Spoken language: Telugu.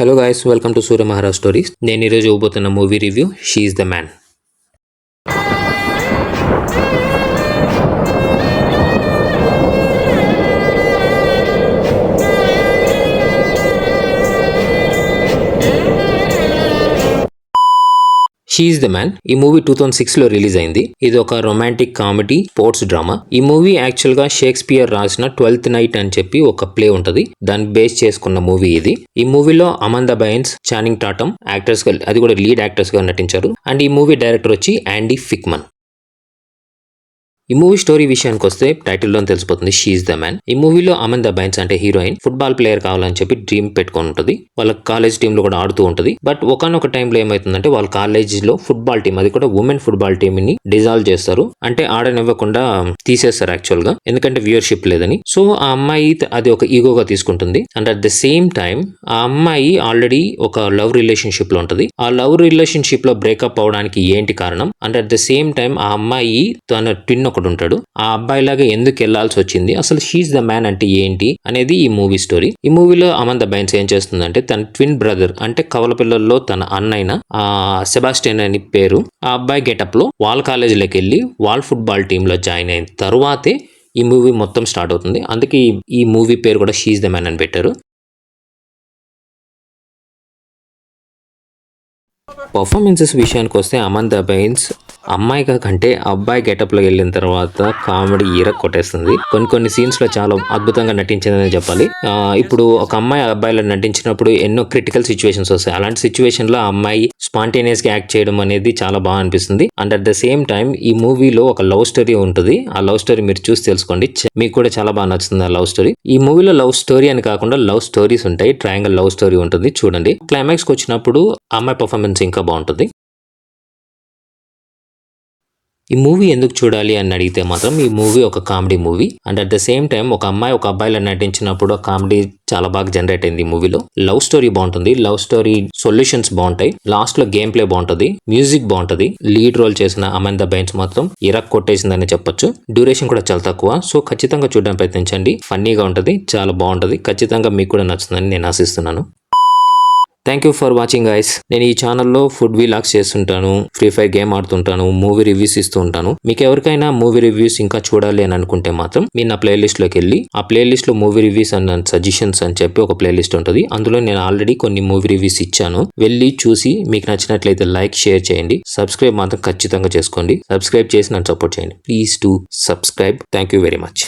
Hello guys, welcome to Surya Maharaj stories. నేను ఈరోజు ఇవ్వబోతున్న movie review she is the man. She is the man ఈ మూవీ 2006లో రిలీజ్ అయింది. ఇది ఒక రొమాంటిక్ కామెడీ స్పోర్ట్స్ డ్రామా. ఈ మూవీ యాక్చువల్ గా షేక్స్పియర్ రాసిన 12th నైట్ అని చెప్పి ఒక ప్లే ఉంటది, దాన్ని బేస్ చేసుకున్న మూవీ ఇది. ఈ మూవీలో అమందా బైన్స్, చానింగ్ టాటమ్ యాక్టర్స్ గా, అది కూడా లీడ్ యాక్టర్స్ గా నటించారు. అండ్ ఈ మూవీ డైరెక్టర్ వచ్చి యాండీ ఫిక్మన్. ఈ మూవీ స్టోరీ విషయానికి వస్తే టైటిల్లో తెలిసిపోతుంది, షీ ఈజ్ ద మ్యాన్. ఈ మూవీలో అమందా బైన్స్ అంటే హీరోయిన్ ఫుట్బాల్ ప్లేయర్ కావాలని చెప్పి డ్రీమ్ పెట్టుకొని ఉంటుంది. వాళ్ళ కాలేజ్ టీమ్ లో కూడా ఆడుతూ ఉంటుంది. బట్ ఒకనొక టైంలో ఏమైతుందంటే వాళ్ళ కాలేజ్ లో ఫుట్బాల్ టీం, అది కూడా ఉమెన్ ఫుట్బాల్ టీమ్ ని డిజాల్వ్ చేస్తారు. అంటే ఆడనివ్వకుండా తీసేస్తారు యాక్చువల్ గా, ఎందుకంటే వ్యూవర్షిప్ లేదని. సో ఆ అమ్మాయి అది ఒక ఈగోగా తీసుకుంటుంది. And at the same time ఆ అమ్మాయి ఆల్రెడీ ఒక లవ్ రిలేషన్షిప్ లో ఉంటుంది. ఆ లవ్ రిలేషన్షిప్ లో బ్రేకప్ అవడానికి ఏంటి కారణం? And at the same time ఆ అమ్మాయి తన ట్విన్ ఒకడు ఉంటాడు, ఆ అబ్బాయి లాగా ఎందుకు వెళ్లాల్సి వచ్చింది, అసలు షీఈ్ ద మ్యాన్ అంటే ఏంటి అనేది ఈ మూవీ స్టోరీ. ఈ మూవీలో అమందా బైన్స్ ఏం చేస్తుందంటే తన ట్విన్ బ్రదర్ అంటే కవల పిల్లల్లో తన అన్నైన సెబాస్టియన్ అని పేరు, ఆ అబ్బాయి గెటప్ లో వాళ్ళ కాలేజీలోకి వెళ్ళి వాళ్ళ ఫుట్బాల్ టీమ్ లో జాయిన్ అయిన తరువాతే ఈ మూవీ మొత్తం స్టార్ట్ అవుతుంది. అందుకే ఈ మూవీ పేరు కూడా షీ ఈజ్ ద మ్యాన్ అని పెట్టారు. పర్ఫార్మెన్సెస్ విషయానికి వస్తే అమందా బైన్స్ అమ్మాయిగా కంటే అబ్బాయి గెటప్లోకి వెళ్ళిన తర్వాత కామెడీ కొట్టేస్తుంది. కొన్ని సీన్స్ లో చాలా అద్భుతంగా నటించిందని చెప్పాలి. ఇప్పుడు ఒక అమ్మాయి అబ్బాయిలో నటించినప్పుడు ఎన్నో క్రిటికల్ సిచ్యువేషన్స్ వస్తాయి. అలాంటి సిచ్యువేషన్ లో ఆ అమ్మాయి స్పాంటేనియస్ గా యాక్ట్ చేయడం అనేది చాలా బాగా అనిపిస్తుంది. And at the same time ఈ మూవీలో ఒక లవ్ స్టోరీ ఉంటుంది. ఆ లవ్ స్టోరీ మీరు చూసి తెలుసుకోండి, మీకు కూడా చాలా బాగా నచ్చుతుంది ఆ లవ్ స్టోరీ. ఈ మూవీలో లవ్ స్టోరీ అని కాకుండా లవ్ స్టోరీస్ ఉంటాయి. ట్రయాంగిల్ లవ్ స్టోరీ ఉంటుంది, చూడండి. క్లైమాక్స్ కి వచ్చినప్పుడు అమ్మాయి పర్ఫార్మెన్స్ ఇంకా బాగుంటుంది. ఈ మూవీ ఎందుకు చూడాలి అని అడిగితే మాత్రం ఈ మూవీ ఒక comedy movie. And at the same time ఒక అమ్మాయి ఒక అబ్బాయిలో నటించినప్పుడు కామెడీ చాలా బాగా జనరేట్ అయింది. ఈ మూవీలో లవ్ స్టోరీ బాగుంటుంది, లవ్ స్టోరీ సొల్యూషన్స్ బాగుంటాయి, లాస్ట్ లో గేమ్ ప్లే బాగుంటుంది, మ్యూజిక్ బాగుంటుంది. లీడ్ రోల్ చేసిన అమందా బైన్స్ మాత్రం కొట్టేసిందని చెప్పొచ్చు. డ్యూరేషన్ కూడా చాలా తక్కువ. సో ఖచ్చితంగా చూడడానికి ప్రయత్నించండి, ఫన్నీగా ఉంటుంది, చాలా బాగుంటుంది. ఖచ్చితంగా మీకు కూడా నచ్చుతుందని నేను ఆశిస్తున్నాను. Thank you for watching guys. నేను ఈ ఛానల్లో ఫుడ్ వీలాగ్స్ చేస్తుంటాను, ఫ్రీ ఫైర్ గేమ్ ఆడుతుంటాను, మూవీ రివ్యూస్ ఇస్తూ ఉంటాను. మీకు ఎవరికైనా మూవీ రివ్యూస్ ఇంకా చూడాలి అని అనుకుంటే మాత్రం మీరు నా ప్లేలిస్ట్ లోకి వెళ్ళి ఆ ప్లేలిస్ట్ లో మూవీ రివ్యూస్ అండ్ సజెషన్స్ అని చెప్పి ఒక ప్లేలిస్ట్ ఉంటుంది. అందులో నేను ఆల్రెడీ కొన్ని మూవీ రివ్యూస్ ఇచ్చాను. వెళ్ళి చూసి మీకు నచ్చినట్లయితే లైక్, షేర్ చేయండి. సబ్స్క్రైబ్ మాత్రం ఖచ్చితంగా చేసుకోండి. సబ్స్క్రైబ్ చేసి నన్ను సపోర్ట్ చేయండి. Please to subscribe. Thank you very much.